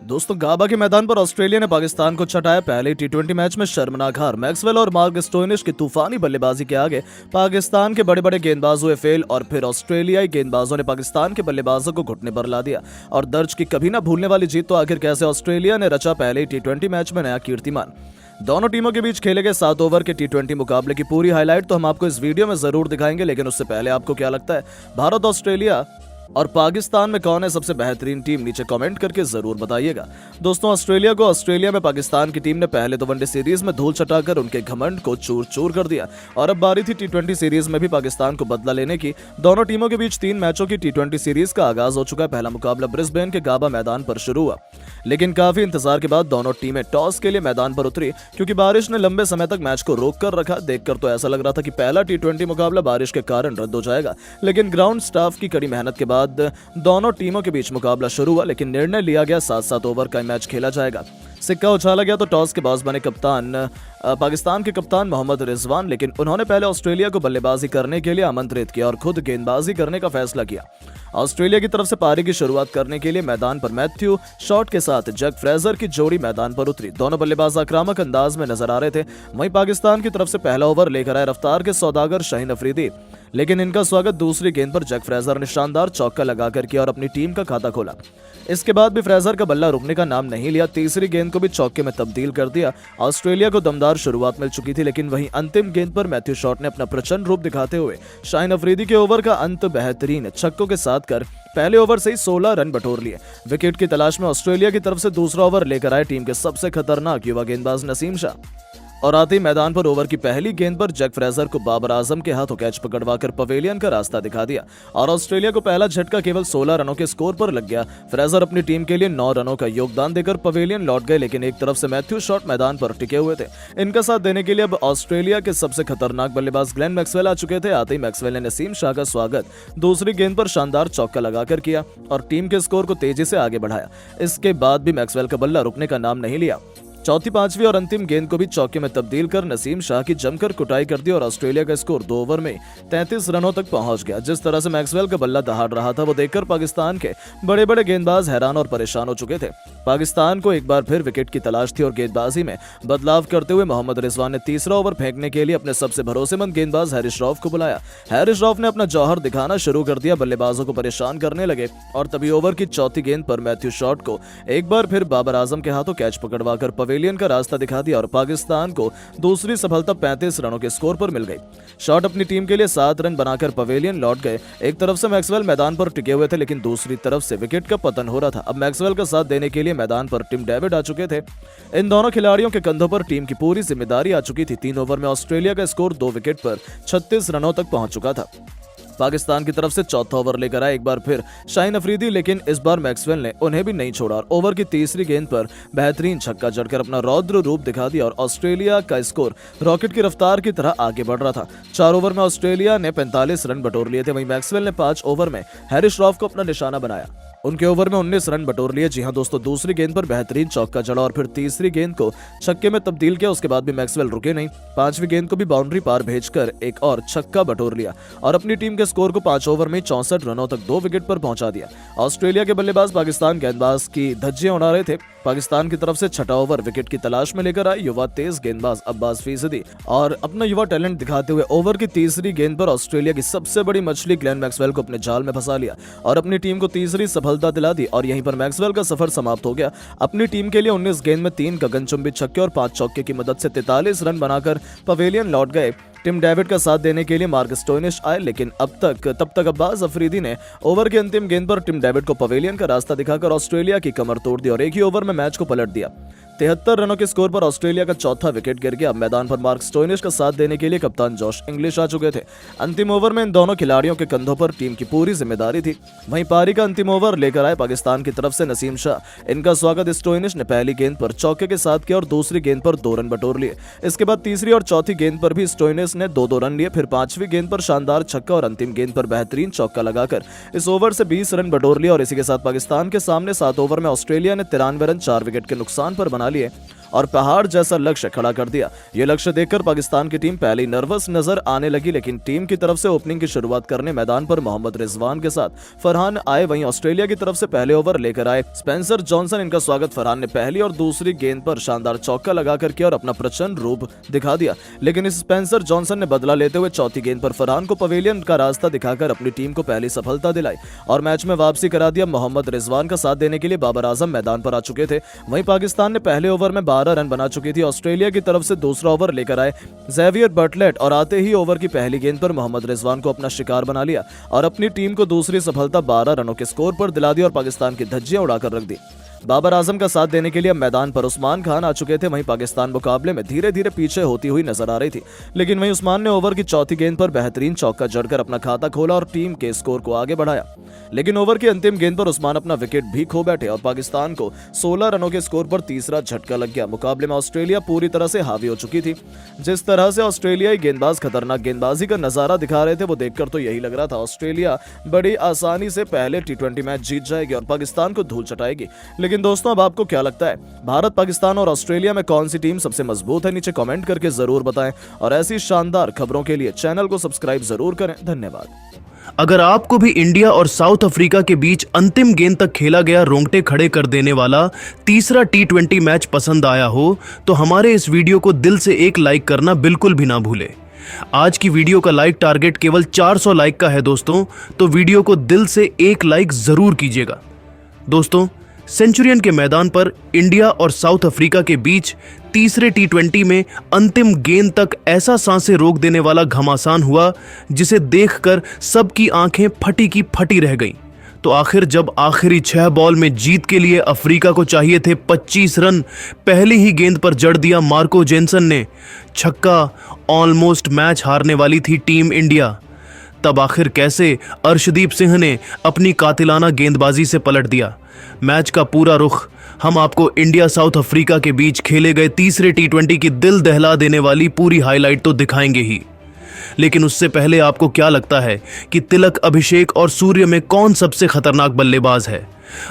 दोस्तों, गाबा के मैदान पर ऑस्ट्रेलिया ने पाकिस्तान को चटाया। पहले टी20 मैच में शर्मनाक हार। मैक्सवेल और मार्क स्टोइनिस की तूफानी बल्लेबाजी के आगे पाकिस्तान के बड़े बड़े गेंदबाज हुए फेल और फिर ऑस्ट्रेलियाई गेंदबाजों ने पाकिस्तान के बल्लेबाजों को घुटने पर ला दिया और दर्ज की कभी ना भूलने वाली जीत। तो आखिर कैसे ऑस्ट्रेलिया ने रचा पहले टी20 मैच में नया कीर्तिमान। दोनों टीमों के बीच खेले गए 7 ओवर के टी20 मुकाबले की पूरी हाईलाइट तो हम आपको इस वीडियो में जरूर दिखाएंगे, लेकिन उससे पहले आपको क्या लगता है, भारत, ऑस्ट्रेलिया और पाकिस्तान में कौन है सबसे बेहतरीन टीम? नीचे कमेंट करके जरूर बताइएगा। दोस्तों, ऑस्ट्रेलिया में पाकिस्तान की टीम ने पहले तो वनडे सीरीज में धूल चटाकर उनके घमंड को चूर चूर कर दिया और अब बारी थी टी20 सीरीज में भी पाकिस्तान को बदला लेने की। दोनों टीमों के बीच 3 मैचों की टी20 सीरीज का आगाज हो चुका है। पहला मुकाबला ब्रिस्बेन के गाबा मैदान पर शुरू हुआ, लेकिन काफी इंतजार के बाद दोनों टीमें टॉस के लिए मैदान पर उतरी क्योंकि बारिश ने लंबे समय तक मैच को रोक कर रखा। देखकर तो ऐसा लग रहा था कि पहला टी20 मुकाबला बारिश के कारण रद्द हो जाएगा, लेकिन ग्राउंड स्टाफ की कड़ी मेहनत के बाद दोनों टीमों के बीच मुकाबला शुरू हुआ। लेकिन निर्णय लिया गया 7-7 ओवर का मैच खेला जाएगा। सिक्का उछाला गया तो टॉस के बॉस बने पाकिस्तान के कप्तान मोहम्मद रिजवान, लेकिन उन्होंने पहले ऑस्ट्रेलिया को बल्लेबाजी करने के लिए आमंत्रित किया और खुद गेंदबाजी करने का फैसला किया। ऑस्ट्रेलिया की तरफ से पारी की शुरुआत करने के लिए मैदान पर मैथ्यू शॉट के साथ जैक फ्रेजर की जोड़ी मैदान पर उतरी। दोनों बल्लेबाज आक्रामक अंदाज में नजर आ रहे थे। वहीं पाकिस्तान की तरफ से पहला ओवर लेकर आए रफ्तार के सौदागर शाहीन अफरीदी, लेकिन इनका स्वागत दूसरी गेंद पर जैक फ्रेजर ने शानदार चौका लगाकर किया और अपनी टीम का खाता खोला। इसके बाद भी फ्रेजर का बल्ला रुकने का नाम नहीं लिया। तीसरी गेंद को भी चौके में तब्दील कर दिया। ऑस्ट्रेलिया को दमदार शुरुआत मिल चुकी थी, लेकिन वहीं अंतिम गेंद पर मैथ्यू शॉट ने अपना प्रचंड रूप दिखाते हुए शाहीन अफरीदी के ओवर का अंत बेहतरीन छक्कों के साथ कर पहले ओवर से ही 16 रन बटोर लिए। विकेट की तलाश में ऑस्ट्रेलिया की तरफ से दूसरा ओवर लेकर आए टीम के सबसे खतरनाक युवा गेंदबाज नसीम शाह और आते ही मैदान पर ओवर की पहली गेंद पर जैक फ्रेजर को बाबर आजम के हाथों कैच पकड़वाकर पवेलियन का रास्ता दिखा दिया और ऑस्ट्रेलिया को पहला झटका केवल 16 रनों के स्कोर पर लग गया। फ्रेजर अपनी टीम के लिए 9 रनों का योगदान देकर पवेलियन लौट गए, लेकिन एक तरफ से मैथ्यू शॉट मैदान पर टिके हुए थे। इनका साथ देने के लिए अब ऑस्ट्रेलिया के सबसे खतरनाक बल्लेबाज ग्लेन मैक्सवेल आ चुके थे। आते ही मैक्सवेल ने नसीम शाह का स्वागत दूसरी गेंद पर शानदार चौका लगाकर किया और टीम के स्कोर को तेजी से आगे बढ़ाया। इसके बाद भी मैक्सवेल का बल्ला रुकने का नाम नहीं लिया। चौथी, पांचवी और अंतिम गेंद को भी चौके में तब्दील कर नसीम शाह की जमकर कुटाई कर दी और ऑस्ट्रेलिया का स्कोर 2 ओवर में 33 रनों तक पहुंच गया। जिस तरह से मैक्सवेल का बल्ला दहाड़ रहा था वो देखकर पाकिस्तान के बड़े बड़े गेंदबाज हैरान और परेशान हो चुके थे। पाकिस्तान को एक बार फिर विकेट की तलाश थी और गेंदबाजी में बदलाव करते हुए मोहम्मद रिजवान ने तीसरा ओवर फेंकने के लिए अपने सबसे भरोसेमंद गेंदबाज हैरिस रऊफ को बुलाया। हैरिस रऊफ ने अपना जौहर दिखाना शुरू कर दिया, बल्लेबाजों को परेशान करने लगे और तभी ओवर की चौथी गेंद पर मैथ्यू शॉट को एक बार फिर बाबर आजम के हाथों कैच पकड़वाकर पवेलियन का रास्ता दिखा दिया और पाकिस्तान को दूसरी सफलता 35 रनों के स्कोर पर मिल गई। शॉट अपनी टीम के लिए 7 रन बनाकर पवेलियन लौट गए। एक तरफ से मैक्सवेल मैदान पर टिके हुए थे, लेकिन दूसरी तरफ से विकेट का पतन हो रहा था। अब मैक्सवेल का साथ देने के लिए मैदान पर टिम डेविड आ चुके थे। इन दोनों खिलाड़ियों के कंधों पर टीम की पूरी जिम्मेदारी आ चुकी थी। 3 ओवर में ऑस्ट्रेलिया का स्कोर 2 विकेट पर 36 रनों तक पहुंच चुका था। पाकिस्तान की तरफ से चौथा ओवर लेकर आए एक बार फिर शाहीन अफरीदी, लेकिन इस बार मैक्सवेल ने उन्हें भी नहीं छोड़ा और ओवर की तीसरी गेंद पर बेहतरीन छक्का जड़कर अपना रौद्र रूप दिखा दिया और ऑस्ट्रेलिया का स्कोर रॉकेट की रफ्तार की तरह आगे बढ़ रहा था। 4 ओवर में ऑस्ट्रेलिया ने 45 रन बटोर लिए थे। वहीं मैक्सवेल ने 5 ओवर में हैरिस रऊफ को अपना निशाना बनाया। उनके ओवर में 19 रन बटोर लिए। जी हां दोस्तों, दूसरी गेंद पर बेहतरीन चौका जड़ा और फिर तीसरी गेंद को छक्के में तब्दील किया। उसके बाद भी मैक्सवेल रुके नहीं। 5वीं गेंद को भी बाउंड्री पार भेजकर एक और छक्का बटोर लिया और अपनी टीम के स्कोर को 5 ओवर में 64 रनों तक 2 विकेट पर पहुंचा दिया। ऑस्ट्रेलिया के बल्लेबाज पाकिस्तान गेंदबाज की धज्जियां उड़ा रहे थे। पाकिस्तान की तरफ से छठा ओवर विकेट की तलाश में लेकर आए युवा तेज गेंदबाज अब्बास फीसदी और अपना युवा टैलेंट दिखाते हुए ओवर की तीसरी गेंद पर ऑस्ट्रेलिया की सबसे बड़ी मछली ग्लेन मैक्सवेल को अपने जाल में फंसा लिया और अपनी टीम को तीसरी सफलता दिला दी और यहीं पर मैक्सवेल का सफर समाप्त हो गया। अपनी टीम के लिए 19 गेंद में 3 गगनचुंबी छक्के और 5 चौके की मदद से 43 रन बनाकर पवेलियन लौट गए। टिम डेविड का साथ देने के लिए मार्क स्टोइनिस आए, लेकिन तब तक अब्बास अफरीदी ने ओवर की अंतिम गेंद पर टिम डेविड को पवेलियन का रास्ता दिखाकर ऑस्ट्रेलिया की कमर तोड़ दी और एक ही ओवर में मैच को पलट दिया। 73 रनों के स्कोर पर ऑस्ट्रेलिया का चौथा विकेट गिर गया। अब मैदान पर मार्क स्टोइनिस का साथ देने के लिए कप्तान जॉश इंग्लिश आ चुके थे। अंतिम ओवर में इन दोनों खिलाड़ियों के कंधों पर टीम की पूरी जिम्मेदारी थी। वहीं पारी का अंतिम ओवर लेकर आए पाकिस्तान की तरफ से नसीम शाह। इनका स्वागत स्टोइनिस ने पहली गेंद पर चौके के साथ किया और दूसरी गेंद पर 2 रन बटोर लिए। इसके बाद तीसरी और चौथी गेंद पर भी स्टोइनिस ने 2-2 रन लिए। फिर 5वीं गेंद पर शानदार छक्का और अंतिम गेंद पर बेहतरीन चौका लगाकर इस ओवर से 20 रन बटोर लिए और इसी के साथ पाकिस्तान के सामने 7 ओवर में ऑस्ट्रेलिया ने 93 रन 4 विकेट के नुकसान पर बना लिए और पहाड़ जैसा लक्ष्य खड़ा कर दिया। ये लक्ष्य देखकर पाकिस्तान की टीम पहले नर्वस नजर आने लगी, लेकिन टीम की तरफ से ओपनिंग की शुरुआत करने मैदान पर मोहम्मद रिजवान के साथ फरहान आए। वहीं ऑस्ट्रेलिया की तरफ से पहले ओवर लेकर आए स्पेंसर जॉनसन। इनका स्वागत फरहान ने पहली और दूसरी गेंद पर शानदार चौका लगाकर किया और अपना प्रचंड रूप दिखा दिया, लेकिन इस स्पेंसर जॉनसन ने बदला लेते हुए चौथी गेंद पर फरहान को पवेलियन का रास्ता दिखाकर अपनी टीम को पहली सफलता दिलाई और मैच में वापसी करा दिया। मोहम्मद रिजवान का साथ देने के लिए बाबर आजम मैदान पर आ चुके थे। वहीं पाकिस्तान ने पहले ओवर में 12 रन बना चुकी थी। ऑस्ट्रेलिया की तरफ से दूसरा ओवर लेकर आए जेवियर बटलेट और आते ही ओवर की पहली गेंद पर मोहम्मद रिजवान को अपना शिकार बना लिया और अपनी टीम को दूसरी सफलता 12 रनों के स्कोर पर दिला दी और पाकिस्तान की धज्जियां उड़ाकर रख दी। बाबर आजम का साथ देने के लिए मैदान पर उस्मान खान आ चुके थे। वहीं पाकिस्तान मुकाबले में धीरे धीरे पीछे होती हुई नजर आ रही थी, लेकिन वहीं उस्मान ने ओवर की चौथी गेंद पर बेहतरीन चौका जड़कर अपना खाता खोला और टीम के स्कोर को आगे बढ़ाया। लेकिन ओवर की अंतिम गेंद पर उस्मान अपना विकेट भी खो बैठे और पाकिस्तान को 16 रनों के स्कोर पर तीसरा झटका लग गया। मुकाबले में ऑस्ट्रेलिया पूरी तरह से हावी हो चुकी थी। जिस तरह से ऑस्ट्रेलियाई गेंदबाज खतरनाक गेंदबाजी का नजारा दिखा रहे थे, वो देखकर तो यही लग रहा था ऑस्ट्रेलिया बड़ी आसानी से पहले T20 मैच जीत जाएगी और पाकिस्तान को धूल चटाएगी। लेकिन दोस्तों, अब आपको क्या लगता है, भारत, पाकिस्तान और ऑस्ट्रेलिया में कौन सी टीम सबसे मजबूत है? नीचे कमेंट करके जरूर बताएं और ऐसी शानदार खबरों के लिए चैनल को सब्सक्राइब जरूर करें। धन्यवाद। अगर आपको भी इंडिया और साउथ अफ्रीका के बीच अंतिम गेंद तक खेला गया रोंगटे खड़े कर देने वाला तीसरा T20 मैच पसंद आया हो तो हमारे इस वीडियो को दिल से एक लाइक करना बिल्कुल भी ना भूले। आज की वीडियो का लाइक टारगेट केवल 400 लाइक का है दोस्तों, तो वीडियो को दिल से एक लाइक जरूर कीजिएगा। दोस्तों, सेंचुरियन के मैदान पर इंडिया और साउथ अफ्रीका के बीच तीसरे T20 में अंतिम गेंद तक ऐसा सांसें रोक देने वाला घमासान हुआ जिसे देखकर सबकी आंखें फटी की फटी रह गईं। तो आखिर जब आखिरी 6 बॉल में जीत के लिए अफ्रीका को चाहिए थे 25 रन, पहली ही गेंद पर जड़ दिया मार्को जेनसन ने छक्का। ऑलमोस्ट मैच हारने वाली थी टीम इंडिया। तब आखिर कैसे अर्शदीप सिंह ने अपनी कातिलाना गेंदबाजी से पलट दिया मैच का पूरा रुख। हम आपको इंडिया साउथ अफ्रीका के बीच खेले गए तीसरे T20 की दिल दहला देने वाली पूरी हाईलाइट तो दिखाएंगे ही, लेकिन उससे पहले आपको क्या लगता है कि तिलक, अभिषेक और सूर्य में कौन सबसे खतरनाक बल्लेबाज है?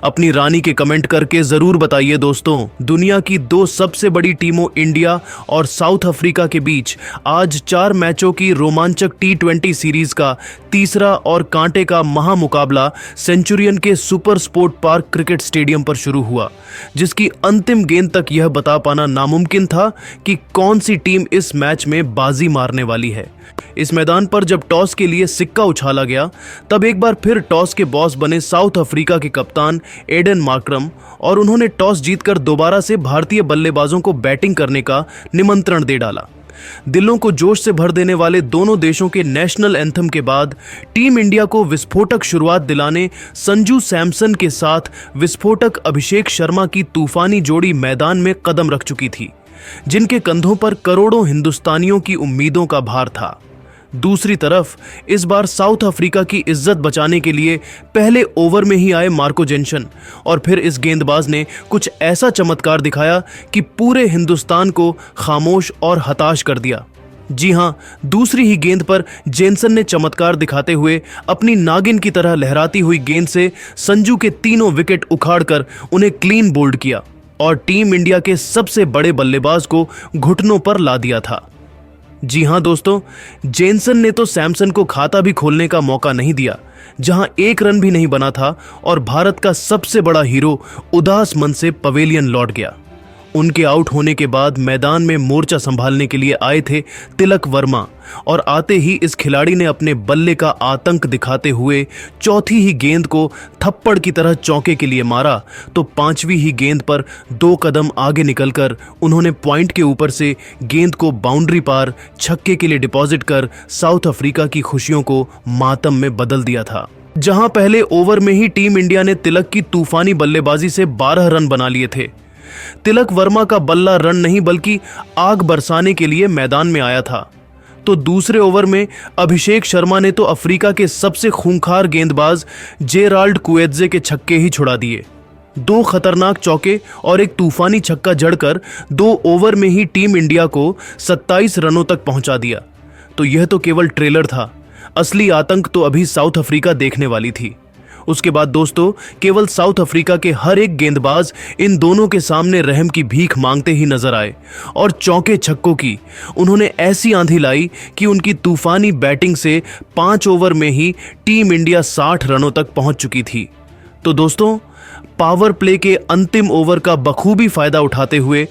अपनी रानी के कमेंट करके जरूर बताइए दोस्तों। दुनिया की 2 सबसे बड़ी टीमों इंडिया और साउथ अफ्रीका के बीच आज 4 मैचों की रोमांचक T20 सीरीज का तीसरा और कांटे का महामुकाबला सेंचुरियन के super sport park cricket stadium पर शुरू हुआ, जिसकी अंतिम गेंद तक यह बता पाना नामुमकिन था कि कौन सी टीम इस मैच में बाजी मारने वाली है। इस मैदान पर जब टॉस के लिए सिक्का उछाला गया, तब एक बार फिर टॉस के बॉस बने साउथ अफ्रीका के कप्तान एडन मार्करम और उन्होंने टॉस जीतकर दोबारा से भारतीय बल्लेबाजों को बैटिंग करने का निमंत्रण दे डाला। दिलों को जोश से भर देने वाले दोनों देशों के नेशनल एंथम के बाद टीम इंडिया को विस्फोटक शुरुआत दिलाने संजू सैमसन के साथ विस्फोटक अभिषेक शर्मा की तूफानी जोड़ी मैदान में कदम रख चुकी थी, जिनके कंधों पर करोड़ों हिंदुस्तानियों की उम्मीदों का भार था। दूसरी तरफ इस बार साउथ अफ्रीका की इज्जत बचाने के लिए पहले ओवर में ही आए मार्को जेनसन और फिर इस गेंदबाज ने कुछ ऐसा चमत्कार दिखाया कि पूरे हिंदुस्तान को खामोश और हताश कर दिया। जी हां, दूसरी ही गेंद पर जेनसन ने चमत्कार दिखाते हुए अपनी नागिन की तरह लहराती हुई गेंद से संजू के तीनों विकेट उखाड़कर उन्हें क्लीन बोल्ड किया और टीम इंडिया के सबसे बड़े बल्लेबाज को घुटनों पर ला दिया था। जी हां दोस्तों, जेनसन ने तो सैमसन को खाता भी खोलने का मौका नहीं दिया, जहां 1 रन भी नहीं बना था और भारत का सबसे बड़ा हीरो उदास मन से पवेलियन लौट गया। उनके आउट होने के बाद मैदान में मोर्चा संभालने के लिए आए थे तिलक वर्मा और आते ही इस खिलाड़ी ने अपने बल्ले का आतंक दिखाते हुए चौथी ही गेंद को थप्पड़ की तरह चौके के लिए मारा, तो 5वीं ही गेंद पर 2 कदम आगे निकलकर उन्होंने पॉइंट के ऊपर से गेंद को बाउंड्री पार छक्के के लिए डिपॉजिट कर साउथ अफ्रीका की खुशियों को मातम में बदल दिया था। जहां पहले ओवर में ही टीम इंडिया ने तिलक की तूफानी बल्लेबाजी से 12 रन बना लिए थे, तिलक वर्मा का बल्ला रन नहीं बल्कि आग बरसाने के लिए मैदान में आया था। तो दूसरे ओवर में अभिषेक शर्मा ने तो अफ्रीका के सबसे खूंखार गेंदबाज जेराल्ड कुएत्जे के छक्के ही छुड़ा दिए। 2 खतरनाक चौके और एक तूफानी छक्का जड़कर 2 ओवर में ही टीम इंडिया को 27 रनों तक पहुंचा दिया। तो यह तो केवल ट्रेलर था, असली आतंक तो अभी साउथ अफ्रीका देखने वाली थी। उसके बाद दोस्तों केवल साउथ अफ्रीका के हर एक गेंदबाज इन दोनों के सामने रहम की भीख मांगते ही नजर आए और चौके छक्कों की उन्होंने ऐसी आंधी लाई कि उनकी तूफानी बैटिंग से 5 ओवर में ही टीम इंडिया 60 रनों तक पहुंच चुकी थी। तो दोस्तों पावर प्ले के अंतिम ओवर का बखूबी फायदा उठाते हुए